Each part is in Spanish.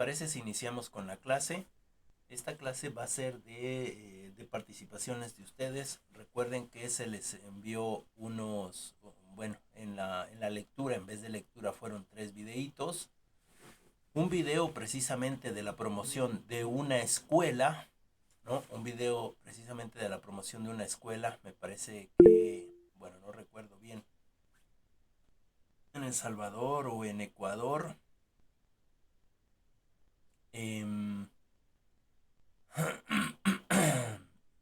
parece si iniciamos con la clase? Esta clase va a ser de participaciones de ustedes. Recuerden que se les envió unos, bueno, en la lectura, en vez de lectura, fueron 3 videitos. Un video precisamente de la promoción de una escuela, ¿no? Un video precisamente de la promoción de una escuela, me parece que, bueno, no recuerdo bien, en El Salvador o en Ecuador. Em,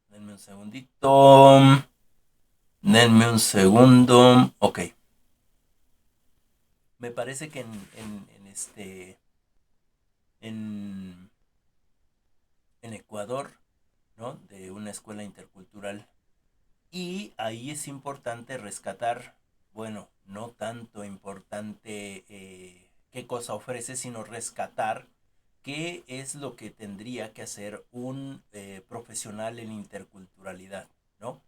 Denme un segundito. Denme un segundo. Ok. Me parece que en, en Ecuador, ¿no? De una escuela intercultural. Y ahí es importante rescatar, bueno, no tanto importante qué cosa ofrece, sino rescatar qué es lo que tendría que hacer un profesional en interculturalidad, ¿no?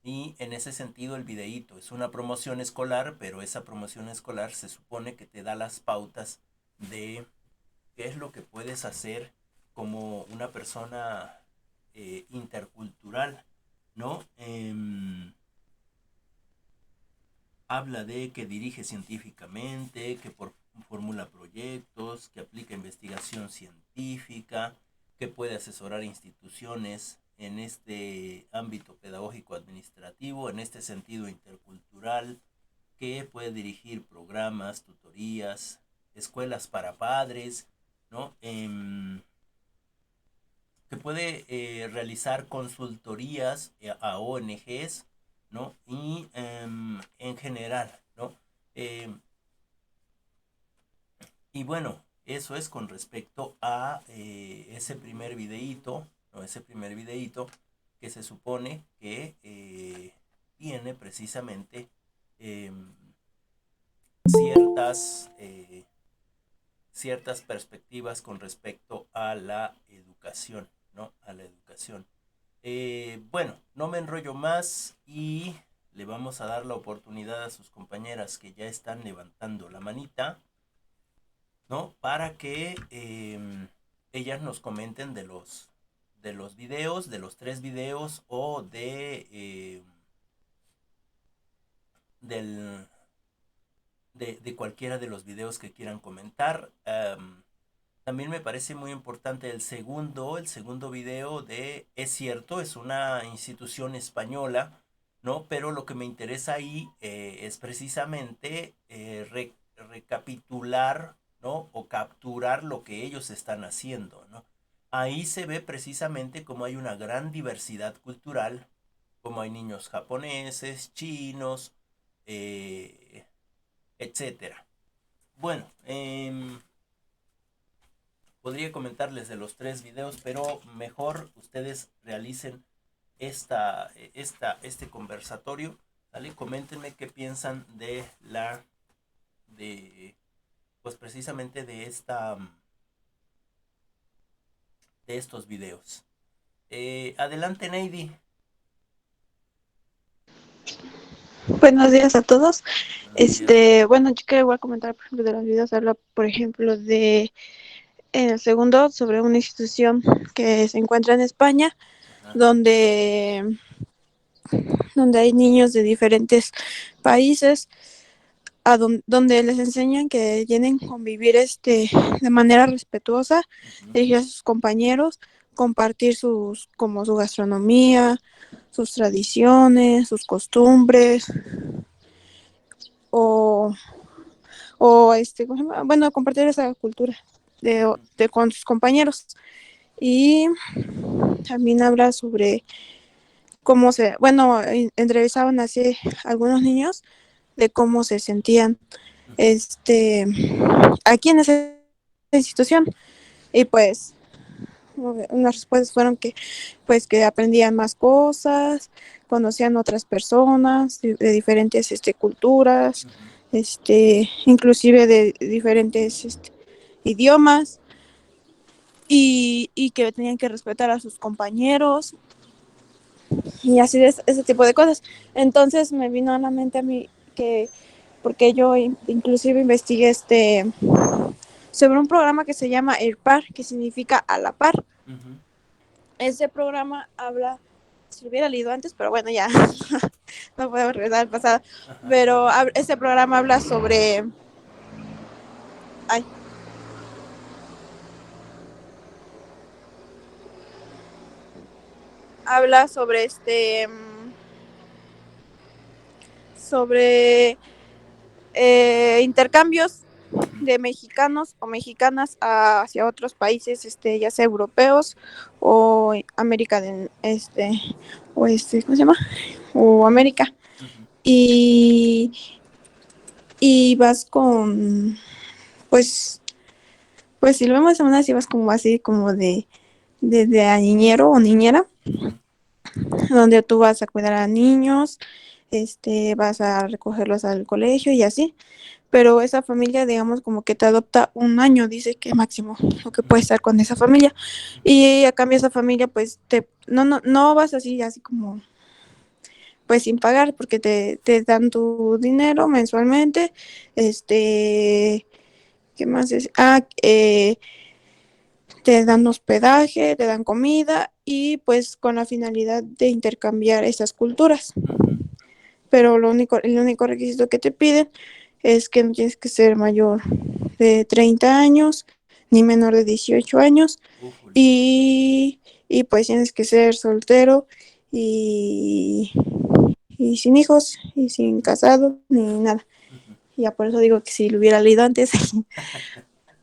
Y en ese sentido el videíto es una promoción escolar, pero esa promoción escolar se supone que te da las pautas de qué es lo que puedes hacer como una persona intercultural, ¿no? Habla de que dirige científicamente, que formula proyectos, que aplica investigación científica, que puede asesorar instituciones en este ámbito pedagógico administrativo, en este sentido intercultural, que puede dirigir programas, tutorías, escuelas para padres, ¿no? Que puede realizar consultorías a ONGs, ¿no? Y en general, ¿no? Eh, y bueno, eso es con respecto a ese primer videíto, ¿no? Ese primer videíto que se supone que tiene precisamente eh, ciertas, ciertas perspectivas con respecto a la educación, ¿no? A la educación. Bueno, no me enrollo más y le vamos a dar la oportunidad a sus compañeras que ya están levantando la manita, ¿no? Para que ellas nos comenten de los videos, de los 3 videos o del, de cualquiera de los videos que quieran comentar. También me parece muy importante el segundo video de, es cierto, es una institución española, ¿no? Pero lo que me interesa ahí es precisamente recapitular, ¿no? O capturar lo que ellos están haciendo, ¿no? Ahí se ve precisamente cómo hay una gran diversidad cultural, cómo hay niños japoneses, chinos, eh, etcétera. Bueno, podría comentarles de los 3 videos, pero mejor ustedes realicen este conversatorio, ¿vale? Coméntenme qué piensan de, pues precisamente de estos videos. Adelante, Neidy. Buenos días a todos. Buenos días. Bueno, yo que voy a comentar, por ejemplo, de los videos, habla, por ejemplo, de en el segundo sobre una institución que se encuentra en España, Ajá. donde, donde hay niños de diferentes países, donde les enseñan que tienen que convivir de manera respetuosa, Uh-huh. dirigir a sus compañeros, compartir como su gastronomía, sus tradiciones, sus costumbres, o bueno, compartir esa cultura Uh-huh. con sus compañeros. Y también habla sobre bueno, entrevistaban así a algunos niños de cómo se sentían Uh-huh. este, aquí en esa institución. Y pues unas respuestas fueron que pues que aprendían más cosas, conocían otras personas de diferentes culturas, Uh-huh. inclusive de diferentes idiomas, y que tenían que respetar a sus compañeros y así ese tipo de cosas. Entonces me vino a la mente a mí que, porque yo inclusive investigué sobre un programa que se llama El Par, que significa a la par. Ujú. Ese programa habla, si lo hubiera leído antes, pero bueno, ya no puedo regresar al pasado, Ajá. pero ese programa habla sobre... Ay, habla sobre sobre intercambios Ujú. de mexicanos o mexicanas hacia otros países, ya sea europeos o América de ¿cómo se llama? O América. Ujú. Y, y vas con, pues, pues si lo vemos de una, si vas como así, como de a niñero o niñera, Ujú. donde tú vas a cuidar a niños, vas a recogerlos al colegio y así. Pero esa familia, digamos, como que te adopta un año, dice que máximo, lo que puede Ujú. estar con esa familia. Ujú. Y a cambio esa familia, pues, no vas así como, pues, sin pagar, porque te dan tu dinero mensualmente, ¿qué más es? Te dan hospedaje, te dan comida y pues con la finalidad de intercambiar esas culturas. Ujú. Pero el único requisito que te piden es que no tienes que ser mayor de 30 años ni menor de 18 años Ujule. y, y pues tienes que ser soltero y, y sin hijos y sin casado ni nada. Ujú. Ya por eso digo que si lo hubiera leído antes.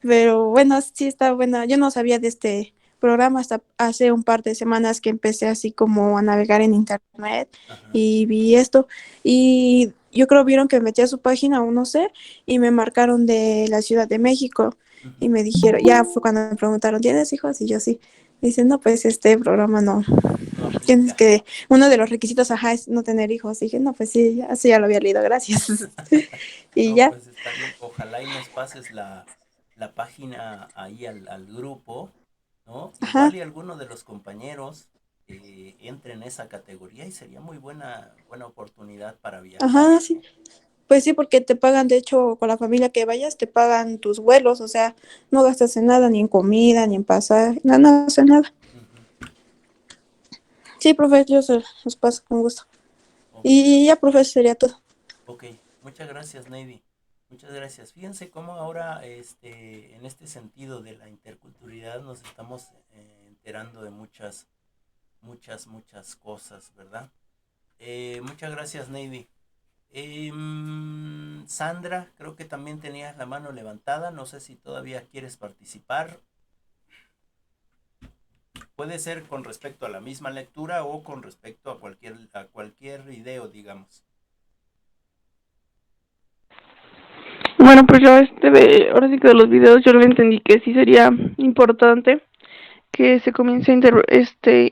Pero bueno, sí está buena. Yo no sabía de este programa hasta hace un par de semanas que empecé así como a navegar en internet Ajá. y vi esto. Y yo creo vieron que me metí a su página o no sé, y me marcaron de la Ciudad de México y Ujú. me dijeron, ya fue cuando me preguntaron, ¿tienes hijos? Y yo sí. Dicen, no, pues este programa no. No Tienes aplica. que, uno de los requisitos, ajá, es no tener hijos. Y dije, no, pues sí, ya, sí, ya lo había leído, gracias. Y No, ya, pues está bien. Ojalá y nos pases la página ahí al grupo, ¿no? Igual ajá, y alguno de los compañeros entre en esa categoría y sería muy buena oportunidad para viajar, ajá, sí. ¿no? Pues sí, porque te pagan, de hecho, con la familia que vayas, te pagan tus vuelos, o sea, no gastas en nada, ni en comida, ni en pasaje, nada, no hace nada. Ujú. Sí, profe, yo se los paso con gusto. Ok, Y ya, profe, sería todo. ok. Muchas gracias, Navy. Muchas gracias. Fíjense cómo ahora, en este sentido de la interculturalidad, nos estamos enterando de muchas cosas, ¿verdad? Muchas gracias, Navy. Sandra, creo que también tenías la mano levantada. No sé si todavía quieres participar. Puede ser con respecto a la misma lectura o con respecto a cualquier idea, digamos. Bueno, pues yo ahora sí que de los videos yo le entendí que sí sería importante que se comience a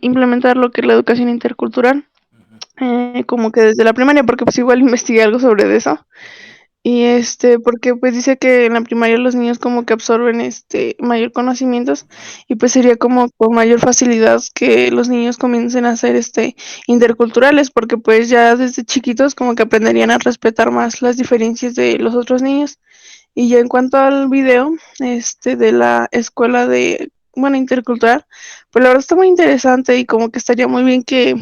implementar lo que es la educación intercultural, Ujú. como que desde la primaria, porque pues igual investigué algo sobre eso. Ujú. Y porque pues dice que en la primaria los niños como que absorben mayor conocimientos Ajá. y pues sería como con mayor facilidad que los niños comiencen a ser interculturales, porque pues ya desde chiquitos como que aprenderían a respetar más las diferencias de los otros niños. Y ya en cuanto al video, de la escuela bueno, intercultural, pues la verdad está muy interesante y como que estaría muy bien que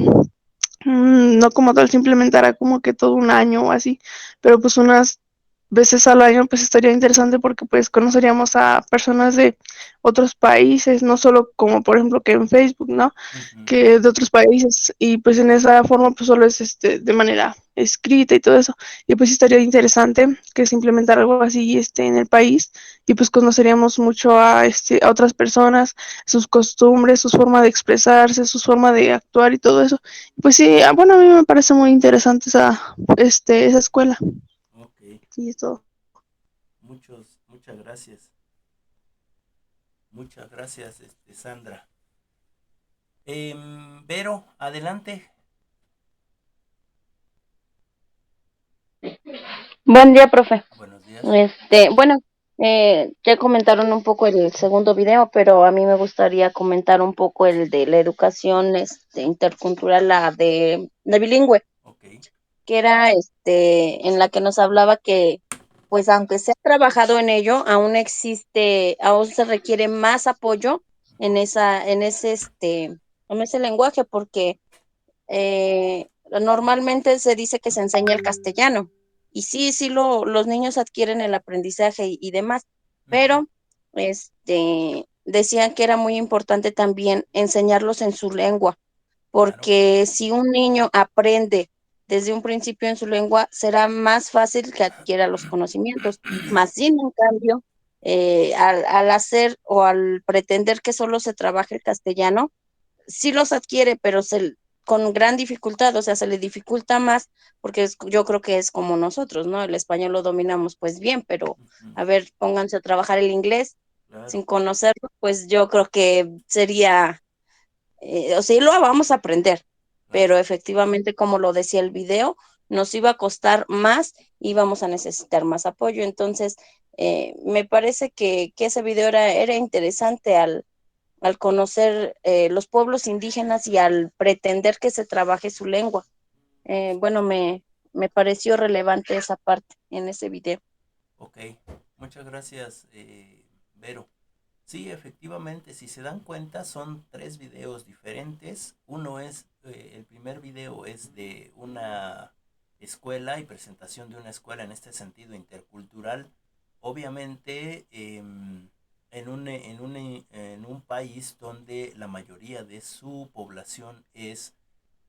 no como tal se implementara como que todo un año o así, pero pues unas veces al año pues estaría interesante porque pues conoceríamos a personas de otros países, no solo como por ejemplo que en Facebook, ¿no? Ujú. Que es de otros países y pues en esa forma pues solo es de manera escrita y todo eso y pues sí estaría interesante que se implementara algo así en el país y pues conoceríamos mucho a otras personas, sus costumbres, su forma de expresarse, su forma de actuar y todo eso. Pues sí, bueno, a mí me parece muy interesante esa escuela. Ok. Sí, es todo. Muchas gracias. Muchas gracias, Sandra. Vero, adelante. Buen día, profe. Buenos días. Bueno, ya comentaron un poco el segundo video, pero a mí me gustaría comentar un poco el de la educación intercultural, la de bilingüe, Ok. que era en la que nos hablaba que pues aunque se ha trabajado en ello, aún se requiere más apoyo en ese lenguaje, porque normalmente se dice que se enseña el castellano, y sí, sí los niños adquieren el aprendizaje y demás, Ujú, pero decían que era muy importante también enseñarlos en su lengua, claro. porque si un niño aprende desde un principio en su lengua, será más fácil que adquiera los conocimientos. Más sin en cambio, al hacer o al pretender que solo se trabaje el castellano, sí los adquiere, pero con gran dificultad, o sea, se le dificulta más, porque yo creo que es como nosotros, ¿no? El español lo dominamos pues bien, pero Ujú, a ver, pónganse a trabajar el inglés claro, sin conocerlo, pues yo creo que sería o sea, lo vamos a aprender, pero claro. efectivamente, como lo decía el video, nos iba a costar más y vamos a necesitar más apoyo. Entonces, me parece que ese video era interesante al conocer los pueblos indígenas y al pretender que se trabaje su lengua. Bueno, me pareció relevante esa parte en ese video. Ok, muchas gracias, Vero. Sí, efectivamente, si se dan cuenta, son tres videos diferentes. El primer video es de una escuela y presentación de una escuela en este sentido intercultural. Obviamente, en un país donde la mayoría de su población es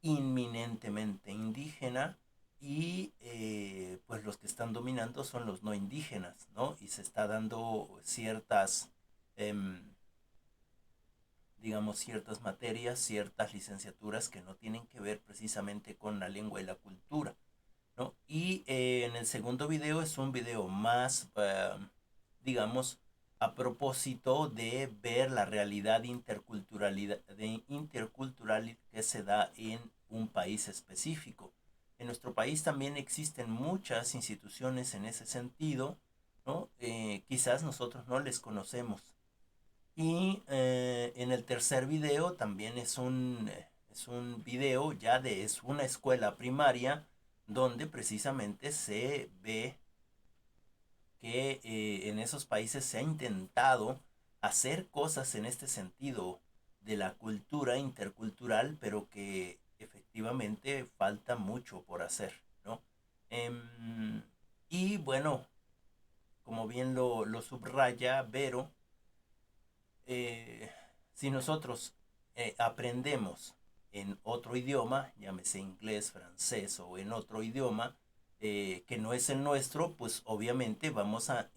inminentemente indígena y pues los que están dominando son los no indígenas, ¿no? Y se está dando em, digamos, ciertas materias, ciertas licenciaturas que no tienen que ver precisamente con la lengua y la cultura, ¿no? Y en el segundo video es un video más, digamos, a propósito de ver la realidad intercultural que se da en un país específico. En nuestro país también existen muchas instituciones en ese sentido, ¿no? Quizás nosotros no les conocemos. Y en el tercer video también es un video es una escuela primaria donde precisamente se ve que en esos países se ha intentado hacer cosas en este sentido de la cultura intercultural, pero que efectivamente falta mucho por hacer, ¿no? Em, y bueno, como bien lo subraya Vero, eh, si nosotros aprendemos en otro idioma, llámese inglés, francés o en otro idioma que no es el nuestro, pues obviamente vamos a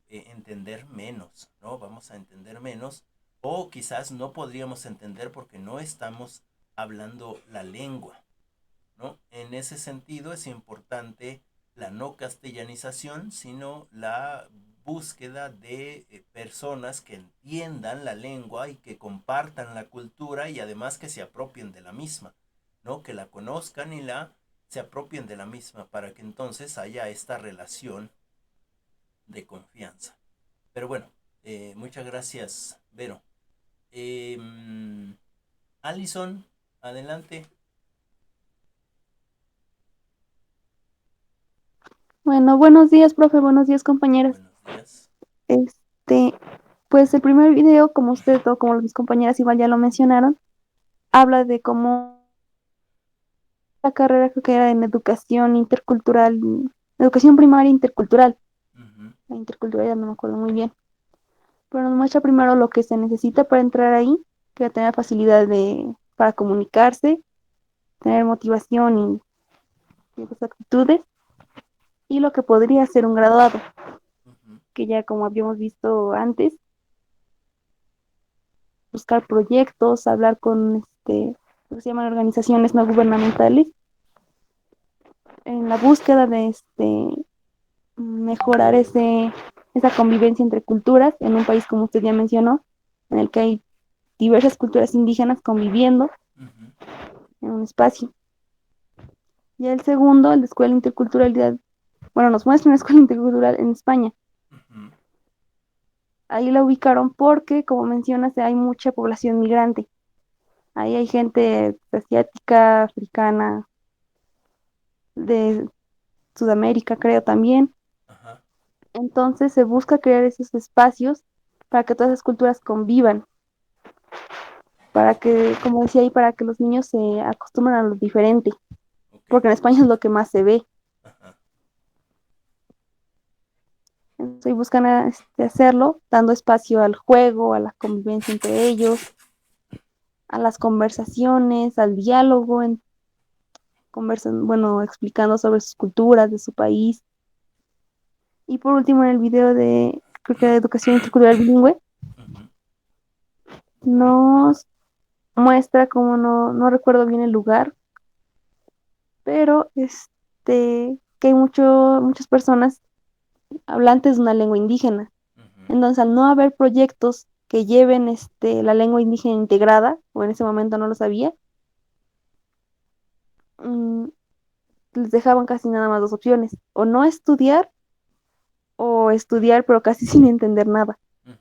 entender menos, ¿no? Vamos a entender menos o quizás no podríamos entender porque no estamos hablando la lengua, ¿no? En ese sentido es importante la no castellanización, sino la búsqueda de personas que entiendan la lengua y que compartan la cultura y además que se apropien de la misma, ¿no? Que la conozcan y se apropien de la misma para que entonces haya esta relación de confianza. Pero bueno, muchas gracias, Vero. Eh, Alison, adelante. Bueno, buenos días, profe, buenos días, compañeras. Buenos días. Este, pues el primer video, como ustedes o como mis compañeras igual ya lo mencionaron, habla de cómo la carrera creo que era en educación intercultural, educación primaria intercultural. Ujú, La interculturalidad no me acuerdo muy bien. Pero nos muestra primero lo que se necesita para entrar ahí, que tener facilidad para comunicarse, tener motivación y ciertas actitudes, y lo que podría ser un graduado, ujú, que ya como habíamos visto antes, buscar proyectos, hablar con lo que se llaman organizaciones no gubernamentales, en la búsqueda de mejorar esa convivencia entre culturas en un país como usted ya mencionó, en el que hay diversas culturas indígenas conviviendo ujú, en un espacio. Y el segundo, la Escuela Interculturalidad, bueno, nos muestra una escuela intercultural en España. ujú, Ahí la ubicaron porque, como mencionas, hay mucha población migrante. Ahí hay gente asiática, africana, de Sudamérica, creo también. Entonces se busca crear esos espacios para que todas esas culturas convivan, para que, como decía ahí, para que los niños se acostumbren a lo diferente, Ok. porque en España es lo que más se ve. Ajá. Entonces buscan hacerlo dando espacio al juego, a la convivencia entre ellos, a las conversaciones, al diálogo, bueno, explicando sobre sus culturas, de su país. Y por último, en el video de, creo que de educación intercultural bilingüe, Ujú. nos muestra como no recuerdo bien el lugar, pero que hay muchas personas hablantes de una lengua indígena. Ujú. Entonces, al no haber proyectos que lleven la lengua indígena integrada, o en ese momento no lo sabía, mm, les dejaban casi nada más dos opciones, o no estudiar, o estudiar pero casi sin entender nada. Ujú.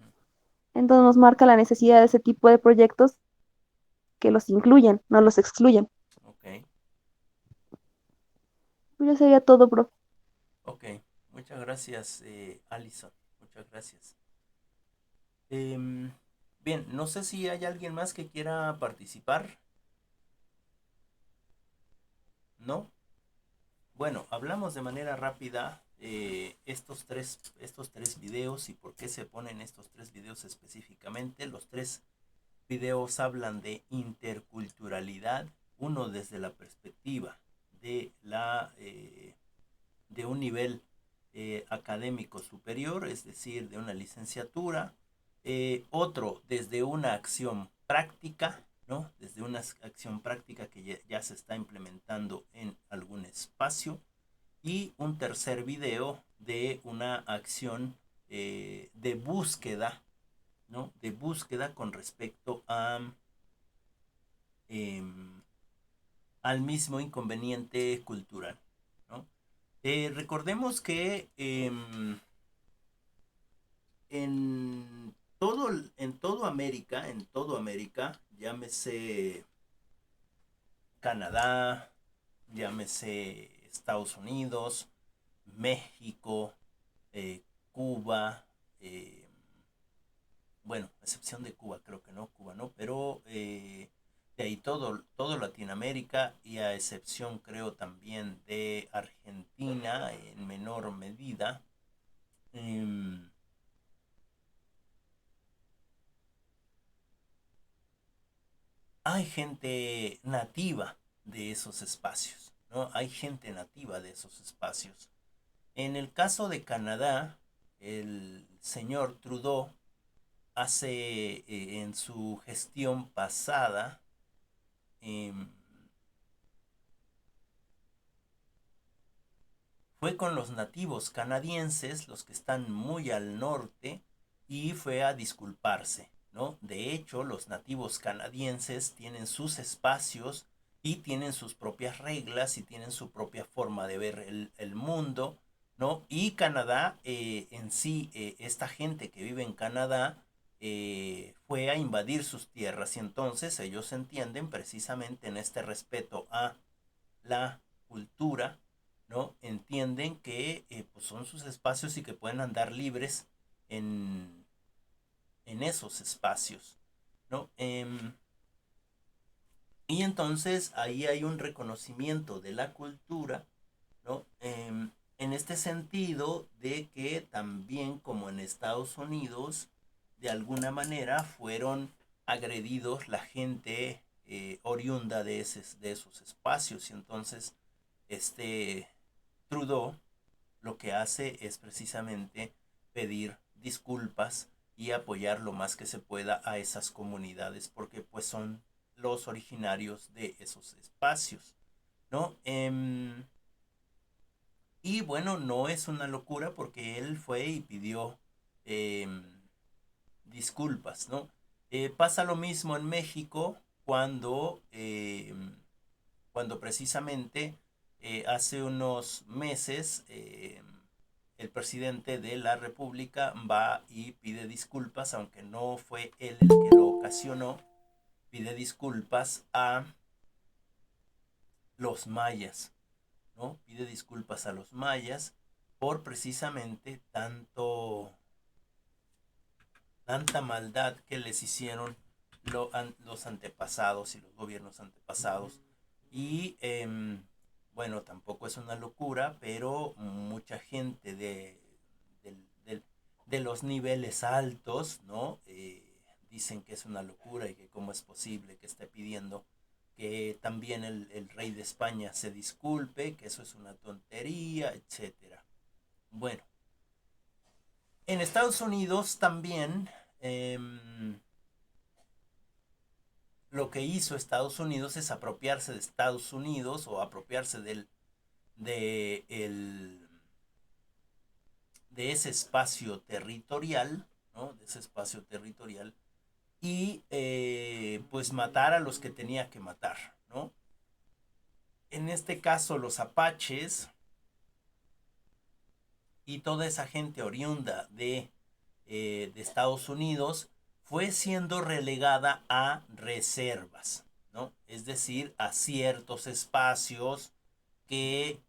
Entonces nos marca la necesidad de ese tipo de proyectos que los incluyan, no los excluyan. Ok. Pues ya sería todo, bro. Ok. Muchas gracias, Alison. Muchas gracias. Em, bien, no sé si hay alguien más que quiera participar. ¿No? Bueno, hablamos de manera rápida estos tres videos y por qué se ponen estos tres videos específicamente. Los tres videos hablan de interculturalidad, uno desde la perspectiva de de un nivel académico superior, es decir, de una licenciatura, otro desde una acción práctica, ¿no? Desde una acción práctica que ya se está implementando en algún espacio, y un tercer video de una acción de búsqueda, ¿no? De búsqueda con respecto eh, al mismo inconveniente cultural, ¿no? Recordemos que en todo América, llámese Canadá, llámese Estados Unidos, México, Cuba, eh, bueno, a excepción de Cuba, creo que no, Cuba no, pero de ahí todo Latinoamérica y a excepción creo también de Argentina en menor medida, eh, hay gente nativa de esos espacios, ¿no? Hay gente nativa de esos espacios. En el caso de Canadá, el señor Trudeau hace en su gestión pasada, eh, fue con los nativos canadienses, los que están muy al norte, y fue a disculparse, ¿no? De hecho, los nativos canadienses tienen sus espacios y tienen sus propias reglas y tienen su propia forma de ver el mundo, ¿no? Y Canadá en sí, esta gente que vive en Canadá, fue a invadir sus tierras y entonces ellos entienden precisamente en este respeto a la cultura, ¿no? Entienden que pues son sus espacios y que pueden andar libres en, en esos espacios, ¿no? Y entonces ahí hay un reconocimiento de la cultura, ¿no? En este sentido de que también como en Estados Unidos, de alguna manera fueron agredidos la gente oriunda de esos espacios y entonces este Trudeau lo que hace es precisamente pedir disculpas y apoyar lo más que se pueda a esas comunidades porque pues son los originarios de esos espacios, ¿no? Y bueno, no es una locura porque él fue y pidió em, disculpas, ¿no? Pasa lo mismo en México cuando precisamente hace unos meses el presidente de la República va y pide disculpas, aunque no fue él el que lo ocasionó, pide disculpas a los mayas, ¿no? Pide disculpas a los mayas por precisamente tanta maldad que les hicieron los antepasados y los gobiernos antepasados. Y bueno, tampoco es una locura, pero mucha gente de los niveles altos, ¿no? Dicen que es una locura y que cómo es posible que esté pidiendo que también el rey de España se disculpe, que eso es una tontería, etcétera. Bueno, en Estados Unidos también lo que hizo Estados Unidos es apropiarse de Estados Unidos o apropiarse de, el, de ese espacio territorial, ¿no? De ese espacio territorial y pues matar a los que tenía que matar, ¿no? En este caso los apaches y toda esa gente oriunda de Estados Unidos fue siendo relegada a reservas, ¿no? Es decir, a ciertos espacios que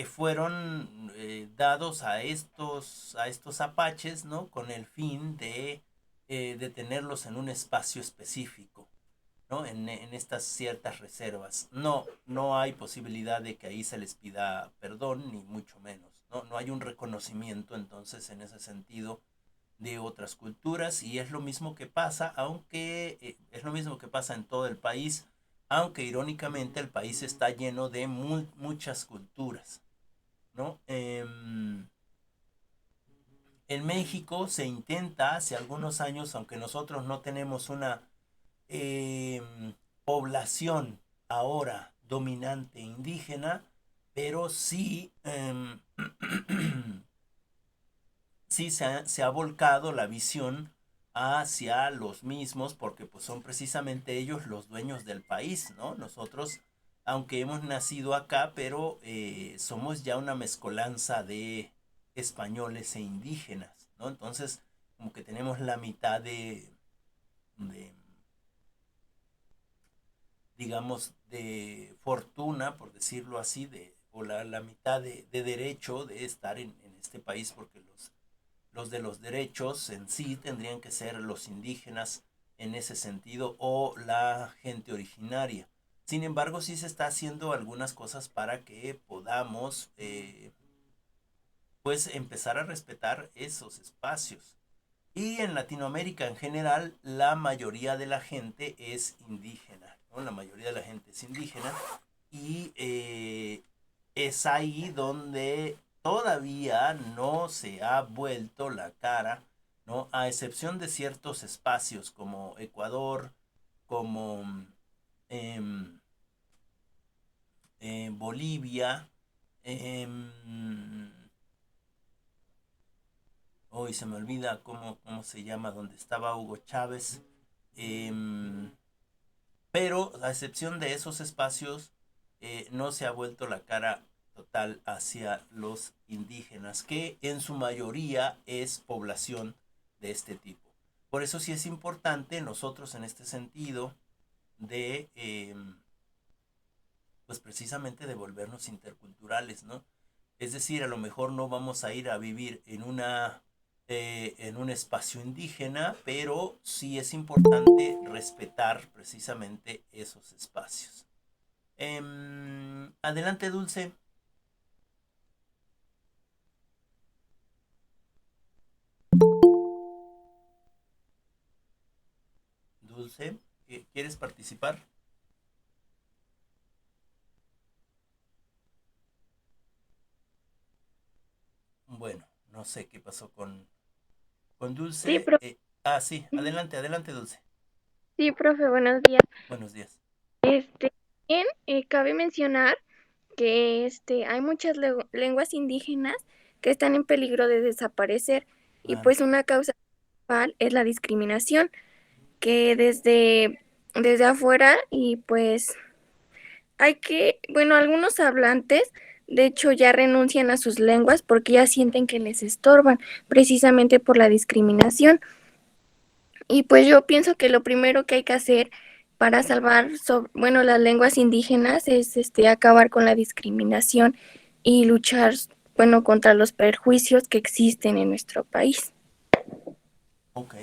fueron dados a estos apaches, ¿no? Con el fin de tenerlos en un espacio específico, ¿no? En estas ciertas reservas. No hay posibilidad de que ahí se les pida perdón, ni mucho menos, ¿no? No hay un reconocimiento entonces en ese sentido de otras culturas y es lo mismo que pasa, aunque es lo mismo que pasa en todo el país, aunque irónicamente el país está lleno de muchas culturas, ¿no? En México se intenta hace algunos años, aunque nosotros no tenemos una población ahora dominante indígena, pero sí, sí se ha volcado la visión hacia los mismos, porque pues son precisamente ellos los dueños del país, ¿no? Nosotros, aunque hemos nacido acá, pero somos ya una mezcolanza de españoles e indígenas, ¿no? Entonces, como que tenemos la mitad de digamos, de fortuna, por decirlo así, o la mitad de derecho de estar en este país, porque los de los derechos en sí tendrían que ser los indígenas en ese sentido o la gente originaria. Sin embargo, sí se está haciendo algunas cosas para que podamos pues empezar a respetar esos espacios. Y en Latinoamérica en general, la mayoría de la gente es indígena, ¿no? La mayoría de la gente es indígena y es ahí donde todavía no se ha vuelto la cara, ¿no? A excepción de ciertos espacios como Ecuador, como em, Bolivia, hoy se me olvida cómo se llama, donde estaba Hugo Chávez. Pero a excepción de esos espacios, no se ha vuelto la cara total hacia los indígenas, que en su mayoría es población de este tipo. Por eso sí es importante nosotros en este sentido de, pues precisamente de volvernos interculturales, ¿no? Es decir, a lo mejor no vamos a ir a vivir en un espacio indígena, pero sí es importante respetar precisamente esos espacios. Adelante, Dulce. Dulce, ¿quieres participar? Bueno, no sé qué pasó con Sí, Dulce. profe. Sí, adelante, adelante, Dulce. Sí, profe, buenos días. Buenos días. Bien, cabe mencionar que hay muchas lenguas indígenas que están en peligro de desaparecer y Claro. pues una causa principal es la discriminación, que desde afuera y pues bueno, algunos hablantes de hecho ya renuncian a sus lenguas porque ya sienten que les estorban precisamente por la discriminación. Y pues yo pienso que lo primero que hay que hacer para salvar, bueno, las lenguas indígenas es acabar con la discriminación y luchar, bueno, contra los perjuicios que existen en nuestro país. Ok,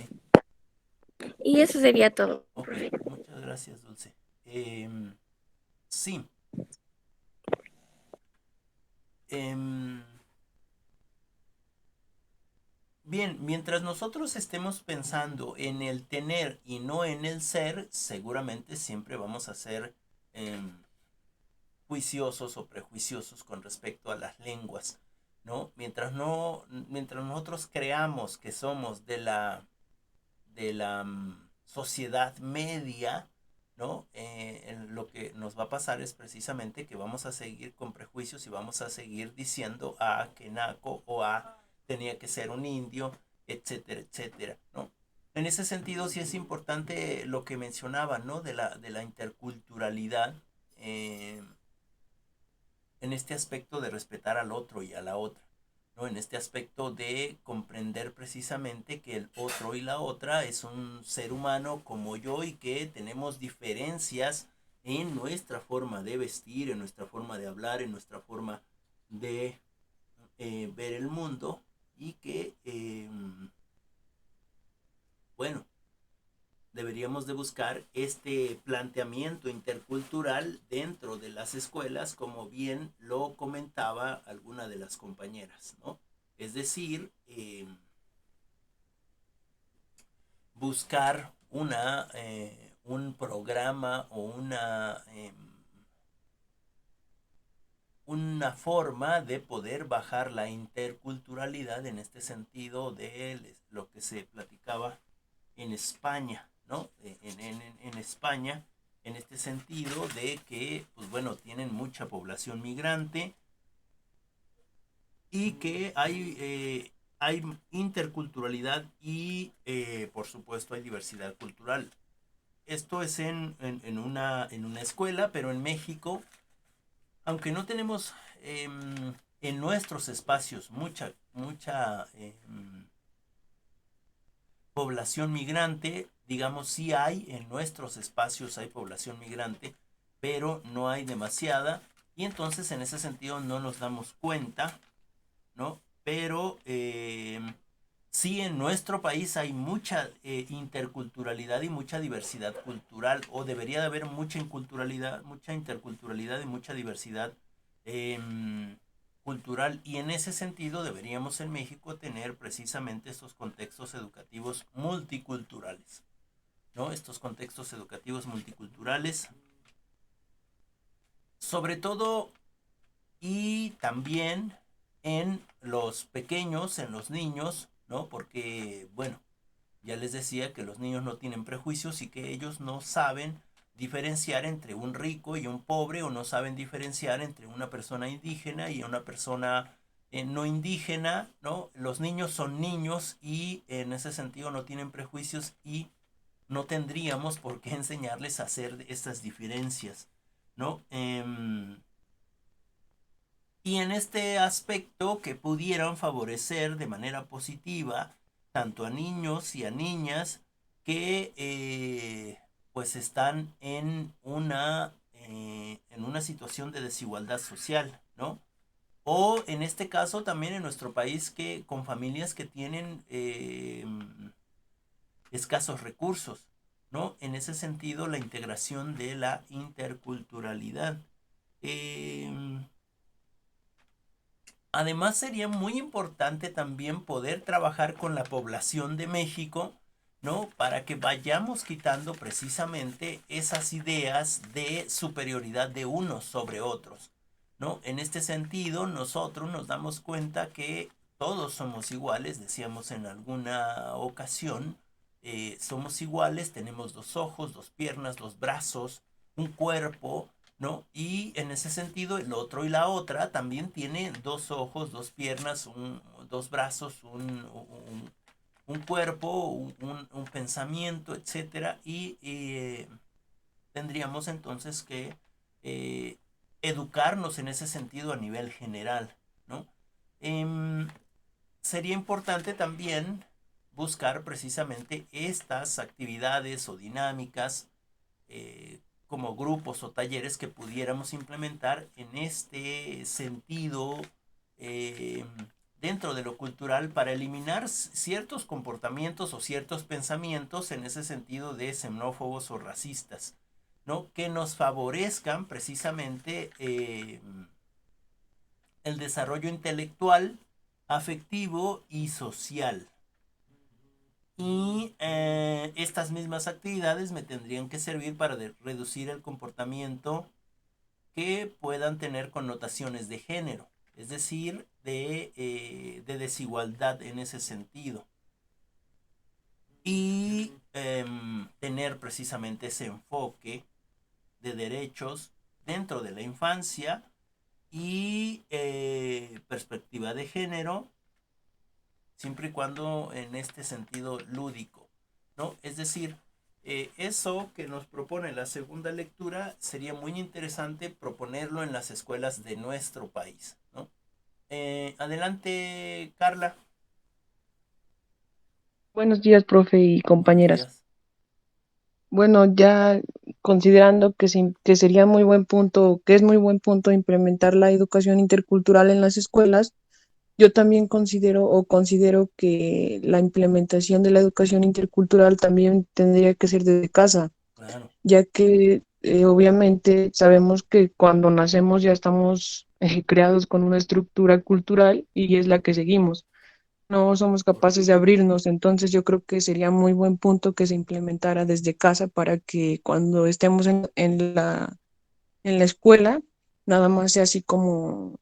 Y eso sería todo, ok, profe. muchas gracias, Dulce. Sí, em, bien, mientras nosotros estemos pensando en el tener y no en el ser, seguramente siempre vamos a ser em, juiciosos o prejuiciosos con respecto a las lenguas, ¿no? Mientras nosotros creamos que somos de la sociedad media, ¿no? Lo que nos va a pasar es precisamente que vamos a seguir con prejuicios y vamos a seguir diciendo que naco o tenía que ser un indio, etcétera, etcétera, ¿no? En ese sentido sí es importante lo que mencionaba, ¿no? De la interculturalidad, eh, en este aspecto de respetar al otro y a la otra, ¿no? En este aspecto de comprender precisamente que el otro y la otra es un ser humano como yo y que tenemos diferencias en nuestra forma de vestir, en nuestra forma de hablar, en nuestra forma de ver el mundo y que, bueno, deberíamos de buscar este planteamiento intercultural dentro de las escuelas, como bien lo comentaba alguna de las compañeras, ¿no? Es decir, buscar un programa o una forma de poder bajar la interculturalidad en este sentido de lo que se platicaba en España, ¿no? En España, en este sentido de que, pues bueno, tienen mucha población migrante y que hay interculturalidad y, por supuesto, hay diversidad cultural. Esto es en una escuela, pero en México, aunque no tenemos en nuestros espacios mucha población migrante, digamos, sí hay en nuestros espacios, hay población migrante, pero no hay demasiada, y entonces en ese sentido no nos damos cuenta, ¿no? Pero sí en nuestro país hay mucha interculturalidad y mucha diversidad cultural, o debería de haber mucha interculturalidad y mucha diversidad cultural, y en ese sentido deberíamos en México tener precisamente estos contextos educativos multiculturales, ¿no? Estos contextos educativos multiculturales, sobre todo y también en los pequeños, en los niños, ¿no? Porque, bueno, ya les decía que los niños no tienen prejuicios y que ellos no saben diferenciar entre un rico y un pobre, o no saben diferenciar entre una persona indígena y una persona no indígena, ¿no? Los niños son niños y en ese sentido no tienen prejuicios y no tendríamos por qué enseñarles a hacer estas diferencias, ¿no? Y en este aspecto que pudieran favorecer de manera positiva tanto a niños y a niñas que pues están en una situación de desigualdad social, ¿no? O en este caso también en nuestro país, que con familias que tienen escasos recursos, ¿no? En ese sentido, la integración de la interculturalidad. Em, Además, sería muy importante también poder trabajar con la población de México, ¿no? Para que vayamos quitando precisamente esas ideas de superioridad de unos sobre otros, ¿no? En este sentido, nosotros nos damos cuenta que todos somos iguales, decíamos en alguna ocasión, somos iguales, tenemos dos ojos, dos piernas, dos brazos, un cuerpo, ¿no? Y en ese sentido, el otro y la otra también tiene dos ojos, dos piernas, dos brazos, un cuerpo, un pensamiento, etcétera. Y tendríamos entonces que eh, educarnos en ese sentido a nivel general, ¿no? Em, Sería importante también buscar precisamente estas actividades o dinámicas como grupos o talleres que pudiéramos implementar en este sentido eh, dentro de lo cultural para eliminar ciertos comportamientos o ciertos pensamientos en ese sentido de xenófobos o racistas, ¿no? Que nos favorezcan precisamente el desarrollo intelectual, afectivo y social. Y estas mismas actividades me tendrían que servir para reducir el comportamiento que puedan tener connotaciones de género, es decir, de desigualdad en ese sentido. Y tener precisamente ese enfoque de derechos dentro de la infancia y perspectiva de género, siempre y cuando en este sentido lúdico, ¿no? Es decir, eso que nos propone la segunda lectura sería muy interesante proponerlo en las escuelas de nuestro país, ¿no? Adelante, Carla. Buenos días, profe y Buenos compañeras. días. Bueno, ya considerando que sería muy buen punto, que es muy buen punto implementar la educación intercultural en las escuelas, yo también considero que la implementación de la educación intercultural también tendría que ser desde casa, Claro. ya que obviamente sabemos que cuando nacemos ya estamos creados con una estructura cultural y es la que seguimos. No somos capaces de Correcto. abrirnos, entonces yo creo que sería muy buen punto que se implementara desde casa para que cuando estemos en la escuela, nada más sea así como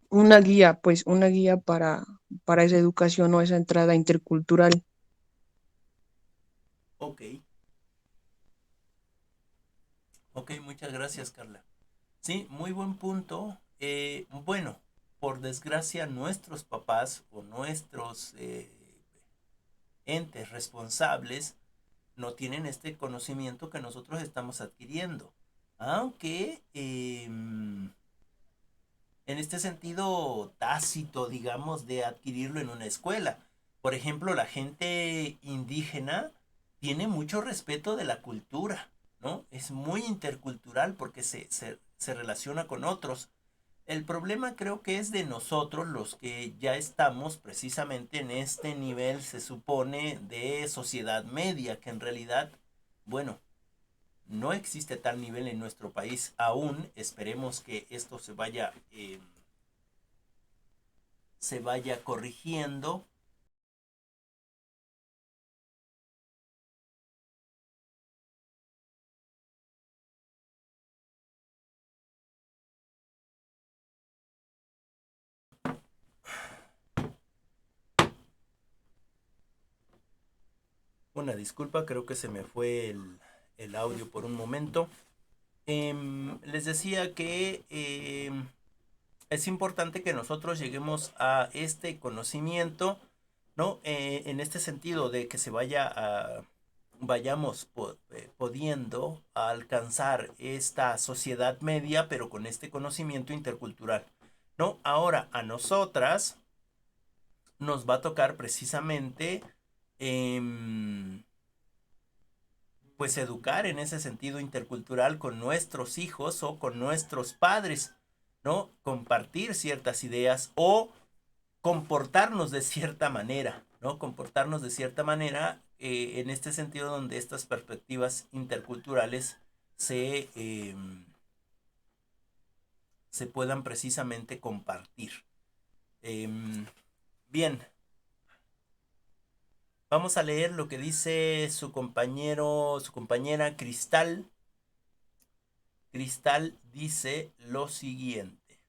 una guía, pues una guía para esa educación o esa entrada intercultural. Ok. Ok, muchas gracias, Carla. Sí, muy buen punto. Bueno, por desgracia, nuestros papás o nuestros entes responsables no tienen este conocimiento que nosotros estamos adquiriendo. Aunque en este sentido tácito, digamos, de adquirirlo en una escuela. Por ejemplo, la gente indígena tiene mucho respeto de la cultura, ¿no? Es muy intercultural porque se relaciona con otros. El problema creo que es de nosotros los que ya estamos precisamente en este nivel, se supone, de sociedad media, que en realidad, bueno, no existe tal nivel en nuestro país aún. Esperemos que esto se vaya corrigiendo. Una disculpa, creo que se me fue el audio por un momento. Les decía que es importante que nosotros lleguemos a este conocimiento, ¿no? En este sentido de que vayamos pudiendo alcanzar esta sociedad media, pero con este conocimiento intercultural, ¿no? Ahora, a nosotras nos va a tocar precisamente pues educar en ese sentido intercultural con nuestros hijos o con nuestros padres, ¿no? Compartir ciertas ideas o comportarnos de cierta manera, ¿no? Comportarnos de cierta manera en este sentido donde estas perspectivas interculturales se puedan precisamente compartir. Bien, vamos a leer lo que dice su compañera Cristal. Cristal dice lo siguiente.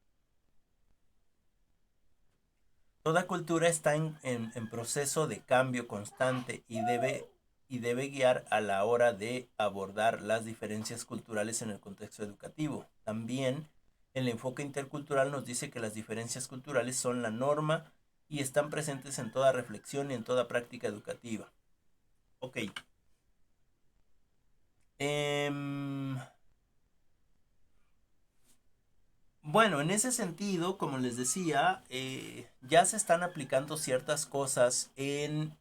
Toda cultura está en proceso de cambio constante y debe guiar a la hora de abordar las diferencias culturales en el contexto educativo. También el enfoque intercultural nos dice que las diferencias culturales son la norma y están presentes en toda reflexión y en toda práctica educativa. Ok. Bueno, en ese sentido, como les decía, ya se están aplicando ciertas cosas en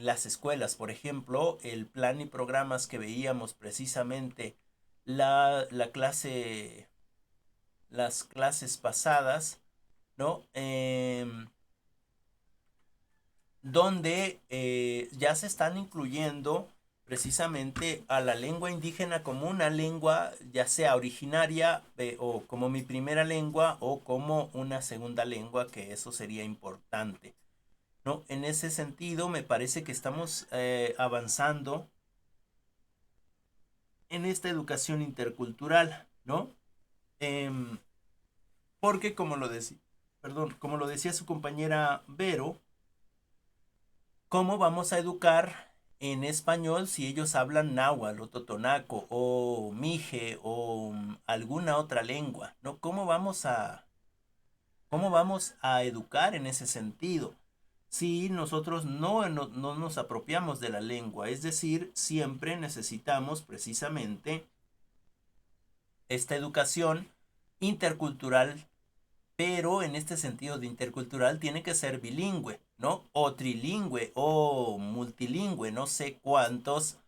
las escuelas. Por ejemplo, el plan y programas que veíamos precisamente la clase, las clases pasadas, ¿no? Donde ya se están incluyendo precisamente a la lengua indígena como una lengua ya sea originaria o como mi primera lengua o como una segunda lengua, que eso sería importante, ¿no? En ese sentido me parece que estamos avanzando en esta educación intercultural, ¿no? Em, porque como lo decía su compañera Vero, ¿cómo vamos a educar en español si ellos hablan náhuatl o totonaco o mije o alguna otra lengua? ¿No? Cómo vamos a educar en ese sentido si nosotros no nos apropiamos de la lengua? Es decir, siempre necesitamos precisamente esta educación intercultural, pero en este sentido de intercultural tiene que ser bilingüe, ¿no? O trilingüe o multilingüe, no sé cuántas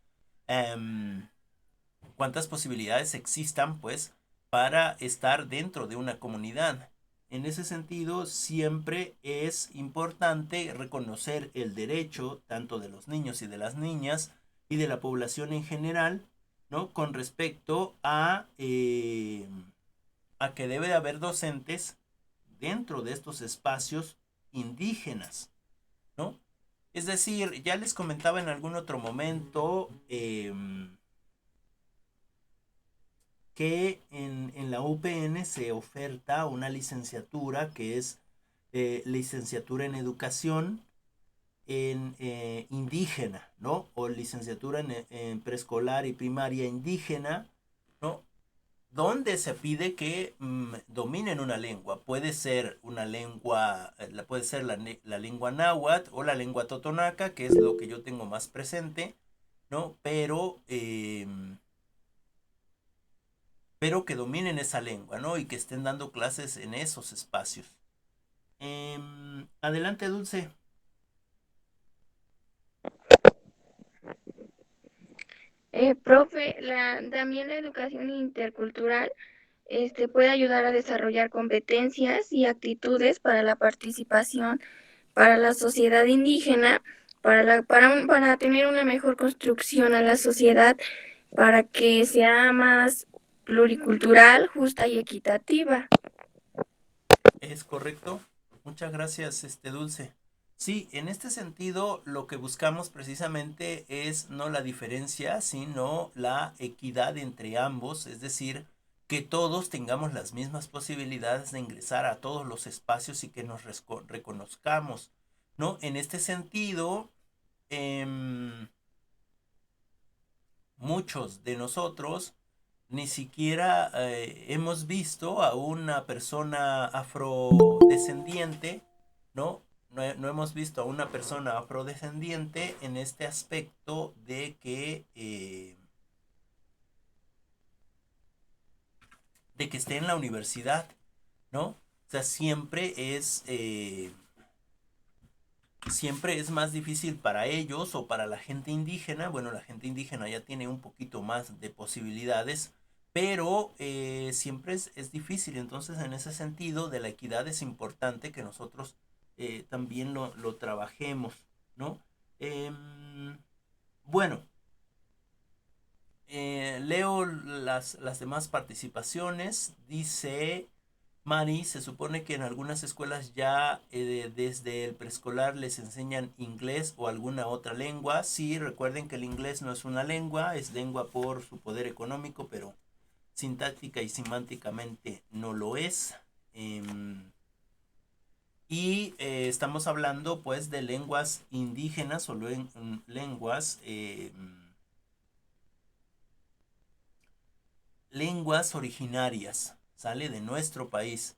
posibilidades existan, pues, para estar dentro de una comunidad. En ese sentido, siempre es importante reconocer el derecho tanto de los niños y de las niñas y de la población en general, ¿no? Con respecto a que debe de haber docentes dentro de estos espacios indígenas, ¿no? Es decir, ya les comentaba en algún otro momento que en la UPN se oferta una licenciatura que es licenciatura en educación en indígena, ¿no? O licenciatura en preescolar y primaria indígena, ¿no? Donde se pide que dominen una lengua. Puede ser una lengua, puede ser la lengua náhuatl o la lengua totonaca, que es lo que yo tengo más presente, ¿no? Pero que dominen esa lengua, ¿no? Y que estén dando clases en esos espacios. Adelante, Dulce. Profe, también la educación intercultural puede ayudar a desarrollar competencias y actitudes para la participación, para la sociedad indígena, para tener una mejor construcción a la sociedad, para que sea más pluricultural, justa y equitativa. Es correcto. Muchas gracias, Dulce. Sí, en este sentido lo que buscamos precisamente es no la diferencia, sino la equidad entre ambos, es decir, que todos tengamos las mismas posibilidades de ingresar a todos los espacios y que nos reconozcamos, ¿no? En este sentido, muchos de nosotros ni siquiera hemos visto a una persona afrodescendiente, ¿no? No hemos visto a una persona afrodescendiente en este aspecto de que esté en la universidad, ¿no? O sea, siempre es más difícil para ellos o para la gente indígena. Bueno, la gente indígena ya tiene un poquito más de posibilidades, pero siempre es difícil. Entonces, en ese sentido de la equidad es importante que nosotros también lo trabajemos, ¿no? Bueno, leo las demás participaciones. Dice Mari, se supone que en algunas escuelas ya desde el preescolar les enseñan inglés o alguna otra lengua. Sí, recuerden que el inglés no es una lengua, es lengua por su poder económico, pero sintáctica y semánticamente no lo es. Y estamos hablando pues de lenguas indígenas o lenguas originarias, sale de nuestro país.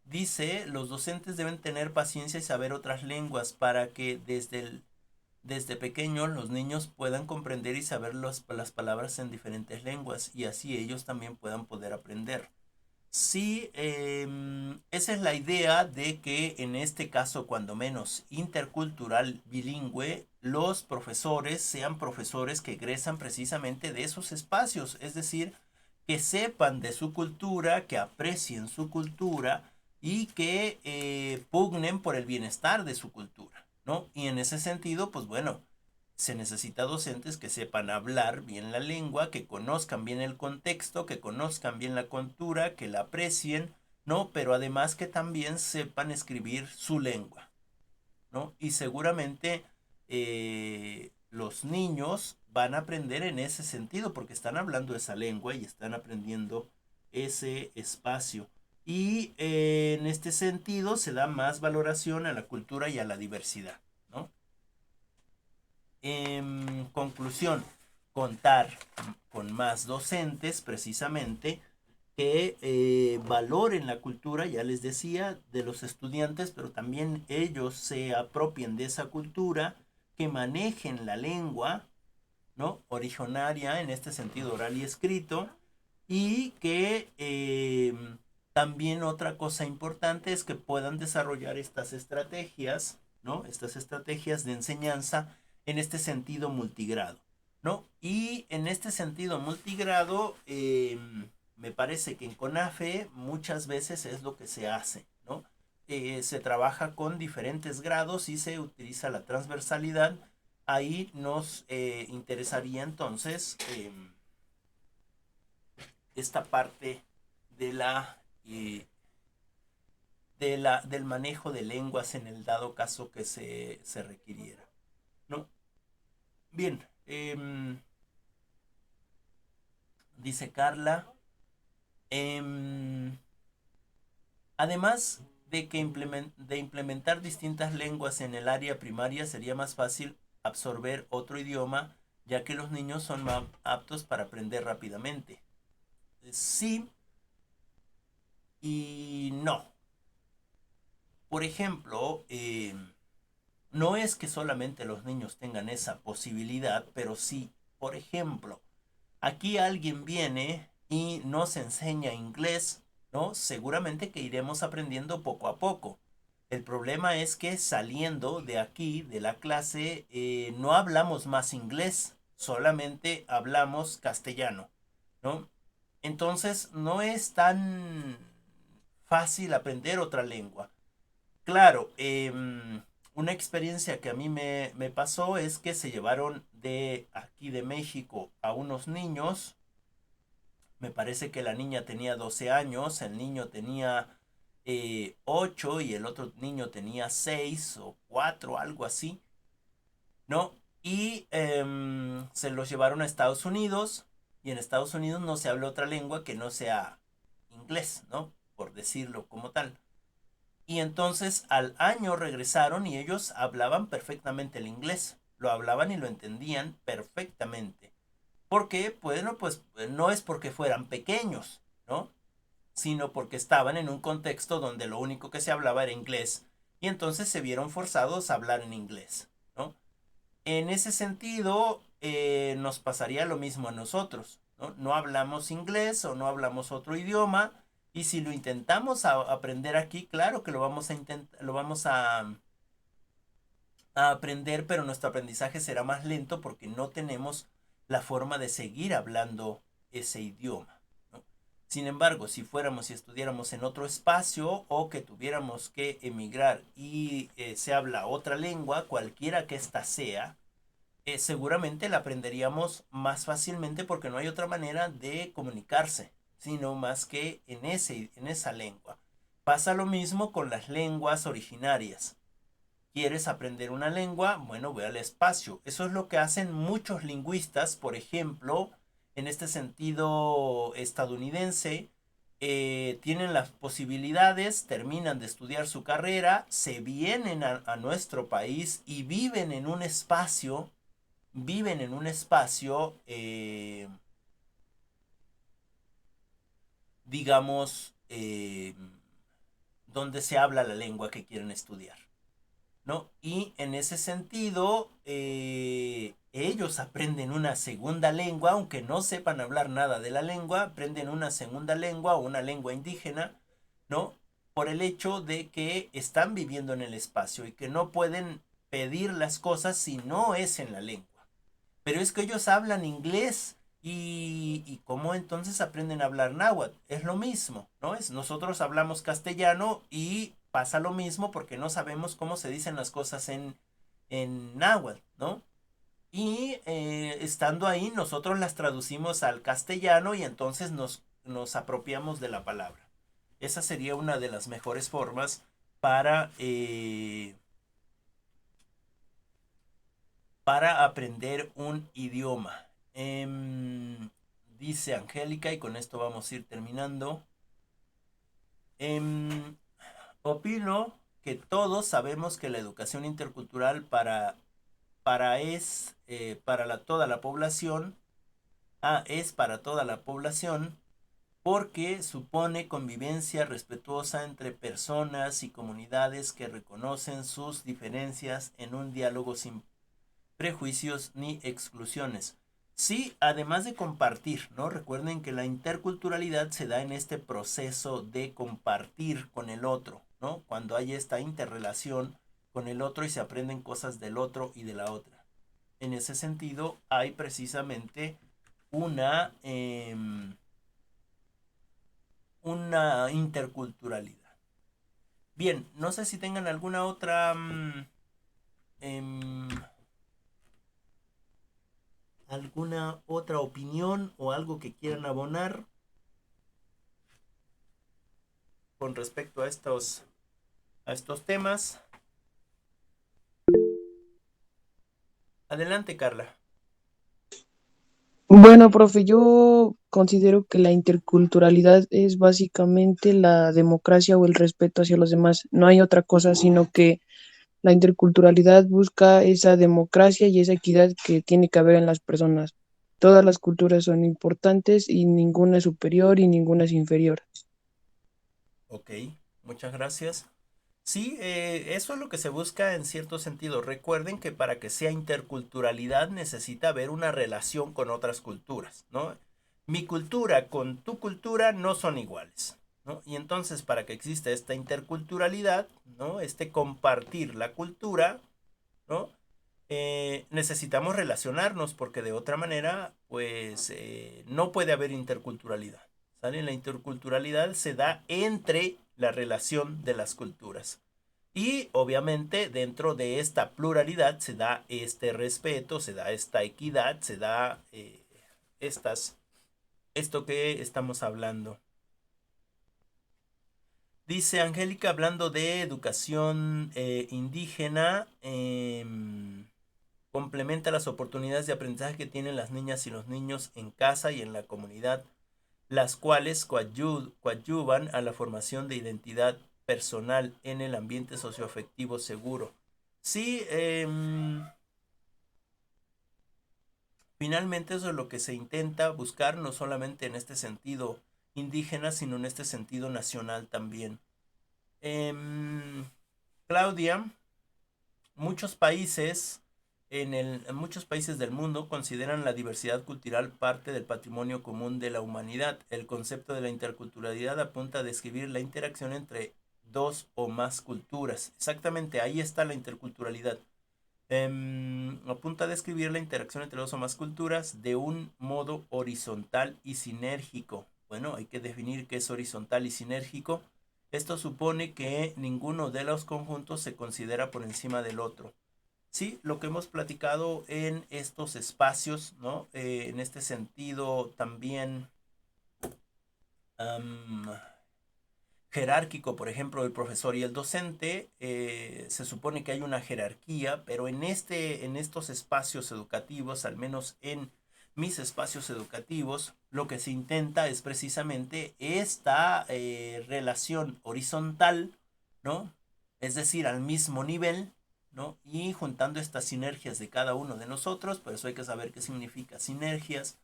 Dice, los docentes deben tener paciencia y saber otras lenguas para que desde pequeños los niños puedan comprender y saber las palabras en diferentes lenguas y así ellos también puedan poder aprender. Sí, esa es la idea de que en este caso, cuando menos intercultural bilingüe, los profesores sean profesores que egresan precisamente de esos espacios, es decir, que sepan de su cultura, que aprecien su cultura y que pugnen por el bienestar de su cultura, ¿no? Y en ese sentido, pues bueno, se necesita docentes que sepan hablar bien la lengua, que conozcan bien el contexto, que conozcan bien la cultura, que la aprecien, ¿no? Pero además que también sepan escribir su lengua, ¿no? Y seguramente los niños van a aprender en ese sentido porque están hablando esa lengua y están aprendiendo ese espacio. Y en este sentido se da más valoración a la cultura y a la diversidad, ¿no? En conclusión, contar con más docentes precisamente que valoren la cultura, ya les decía, de los estudiantes, pero también ellos se apropien de esa cultura, que manejen la lengua, ¿no? Originaria, en este sentido oral y escrito, y que también otra cosa importante es que puedan desarrollar estas estrategias, ¿no? Estas estrategias de enseñanza en este sentido multigrado, ¿no? Y en este sentido multigrado, me parece que en CONAFE muchas veces es lo que se hace, ¿no? Se trabaja con diferentes grados y se utiliza la transversalidad. Ahí nos interesaría entonces esta parte de del manejo de lenguas en el dado caso que se requiriera, ¿no? Bien, dice Carla, además de que de implementar distintas lenguas en el área primaria sería más fácil absorber otro idioma, ya que los niños son más aptos para aprender rápidamente. Sí y no. Por ejemplo, no es que solamente los niños tengan esa posibilidad, pero sí, por ejemplo, aquí alguien viene y nos enseña inglés, ¿no? Seguramente que iremos aprendiendo poco a poco. El problema es que saliendo de aquí, de la clase, no hablamos más inglés, solamente hablamos castellano, ¿no? Entonces no es tan fácil aprender otra lengua. Claro, una experiencia que a mí me pasó es que se llevaron de aquí de México a unos niños. Me parece que la niña tenía 12 años, el niño tenía 8 y el otro niño tenía 6 o 4, algo así, ¿no? Y se los llevaron a Estados Unidos y en Estados Unidos no se habla otra lengua que no sea inglés, ¿no? Por decirlo como tal. Y entonces al año regresaron y ellos hablaban perfectamente el inglés. Lo hablaban y lo entendían perfectamente. Porque, bueno, pues no es porque fueran pequeños, ¿no? Sino porque estaban en un contexto donde lo único que se hablaba era inglés. Y entonces se vieron forzados a hablar en inglés, ¿no? En ese sentido, nos pasaría lo mismo a nosotros, ¿no? No hablamos inglés o no hablamos otro idioma. Y si lo intentamos aprender aquí, claro que lo vamos a intentar, lo vamos a aprender, pero nuestro aprendizaje será más lento porque no tenemos la forma de seguir hablando ese idioma, ¿no? Sin embargo, si fuéramos y estudiáramos en otro espacio o que tuviéramos que emigrar y se habla otra lengua, cualquiera que ésta sea, seguramente la aprenderíamos más fácilmente porque no hay otra manera de comunicarse, sino más que en esa lengua. Pasa lo mismo con las lenguas originarias. ¿Quieres aprender una lengua? Bueno, ve al espacio. Eso es lo que hacen muchos lingüistas, por ejemplo, en este sentido estadounidense. Tienen las posibilidades, terminan de estudiar su carrera, se vienen a nuestro país y viven en un espacio, digamos, donde se habla la lengua que quieren estudiar, ¿no? Y en ese sentido, ellos aprenden una segunda lengua, aunque no sepan hablar nada de la lengua, aprenden una segunda lengua o una lengua indígena, ¿no? Por el hecho de que están viviendo en el espacio y que no pueden pedir las cosas si no es en la lengua. Pero es que ellos hablan inglés y ¿cómo entonces aprenden a hablar náhuatl? Es lo mismo, ¿no? Nosotros hablamos castellano y pasa lo mismo porque no sabemos cómo se dicen las cosas en náhuatl, ¿no? Y estando ahí nosotros las traducimos al castellano y entonces nos apropiamos de la palabra. Esa sería una de las mejores formas para, para aprender un idioma. Dice Angélica, y con esto vamos a ir terminando. Opino que todos sabemos que la educación intercultural para toda la población, es para toda la población, porque supone convivencia respetuosa entre personas y comunidades que reconocen sus diferencias en un diálogo sin prejuicios ni exclusiones. Sí, además de compartir, ¿no? Recuerden que la interculturalidad se da en este proceso de compartir con el otro, ¿no? Cuando hay esta interrelación con el otro y se aprenden cosas del otro y de la otra. En ese sentido, hay precisamente una interculturalidad. Bien, no sé si tengan alguna otra alguna otra opinión o algo que quieran abonar con respecto a estos temas. Adelante, Carla. Bueno, profe, yo considero que la interculturalidad es básicamente la democracia o el respeto hacia los demás. No hay otra cosa, sino que la interculturalidad busca esa democracia y esa equidad que tiene que haber en las personas. Todas las culturas son importantes y ninguna es superior y ninguna es inferior. Ok, muchas gracias. Sí, eso es lo que se busca en cierto sentido. Recuerden que para que sea interculturalidad necesita haber una relación con otras culturas, ¿no? Mi cultura con tu cultura no son iguales, ¿no? Y entonces para que exista esta interculturalidad, ¿no? Este compartir la cultura, ¿no? Necesitamos relacionarnos porque de otra manera, pues no puede haber interculturalidad. ¿Sale? La interculturalidad se da entre la relación de las culturas. Y obviamente dentro de esta pluralidad se da este respeto, se da esta equidad, se da esto que estamos hablando. Dice Angélica, hablando de educación indígena, complementa las oportunidades de aprendizaje que tienen las niñas y los niños en casa y en la comunidad, las cuales coadyuvan a la formación de identidad personal en el ambiente socioafectivo seguro. Sí, finalmente eso es lo que se intenta buscar, no solamente en este sentido indígena, sino en este sentido nacional también. Claudia, muchos países en muchos países del mundo consideran la diversidad cultural parte del patrimonio común de la humanidad. El concepto de la interculturalidad apunta a describir la interacción entre dos o más culturas. Exactamente, ahí está la interculturalidad. Apunta a describir la interacción entre dos o más culturas de un modo horizontal y sinérgico. Bueno, hay que definir qué es horizontal y sinérgico. Esto supone que ninguno de los conjuntos se considera por encima del otro. Sí, lo que hemos platicado en estos espacios, ¿no? En este sentido también jerárquico, por ejemplo, el profesor y el docente, se supone que hay una jerarquía, pero en estos espacios educativos, al menos en mis espacios educativos, lo que se intenta es precisamente esta relación horizontal, ¿no? Es decir, al mismo nivel, ¿no? Y juntando estas sinergias de cada uno de nosotros, por eso hay que saber qué significa sinergias,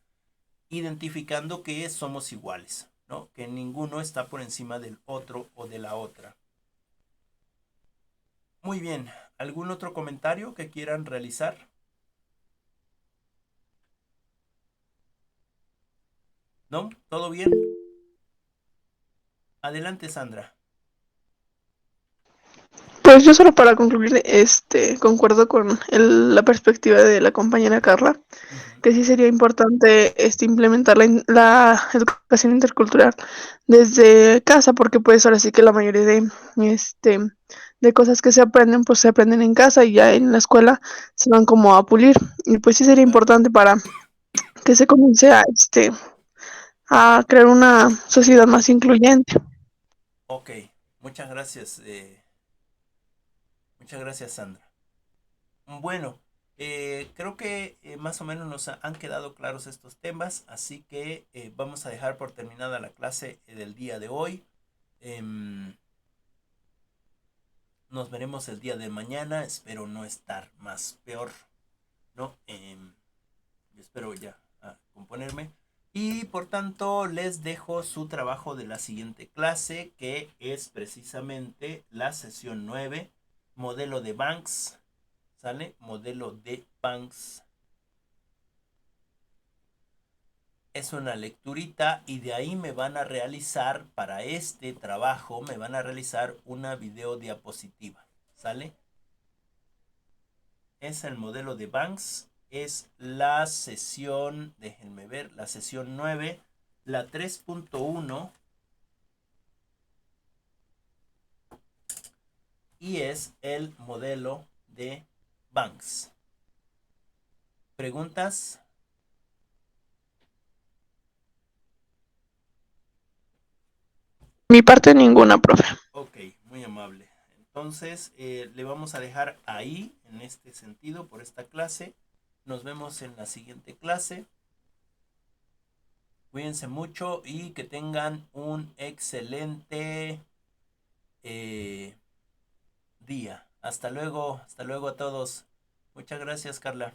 identificando que somos iguales, ¿no? Que ninguno está por encima del otro o de la otra. Muy bien, ¿Algún otro comentario que quieran realizar? ¿No? ¿Todo bien? Adelante, Sandra. Pues yo solo para concluir, concuerdo con la perspectiva de la compañera Carla, que sí sería importante implementar la educación intercultural desde casa, porque pues ahora sí que la mayoría de cosas que se aprenden, pues se aprenden en casa y ya en la escuela se van como a pulir. Y pues sí sería Claro. importante para que se comience a crear una sociedad más incluyente. Ok, muchas gracias. Muchas gracias, Sandra. Bueno, creo que más o menos nos han quedado claros estos temas, así que vamos a dejar por terminada la clase del día de hoy. Em, nos veremos el día de mañana, espero no estar más peor, ¿no? Espero ya componerme. Y por tanto les dejo su trabajo de la siguiente clase, que es precisamente la sesión 9, modelo de Banks. ¿Sale? Modelo de Banks. Es una lecturita y de ahí me van a realizar, para este trabajo, me van a realizar una video diapositiva. ¿Sale? Es el modelo de Banks. Es la sesión, déjenme ver, la sesión 9, la 3.1. Y es el modelo de Banks. ¿Preguntas? Mi parte ninguna, profe. Ok, muy amable. Entonces, le vamos a dejar ahí, en este sentido, por esta clase. Nos vemos en la siguiente clase. Cuídense mucho y que tengan un excelente día. Hasta luego a todos. Muchas gracias, Carla.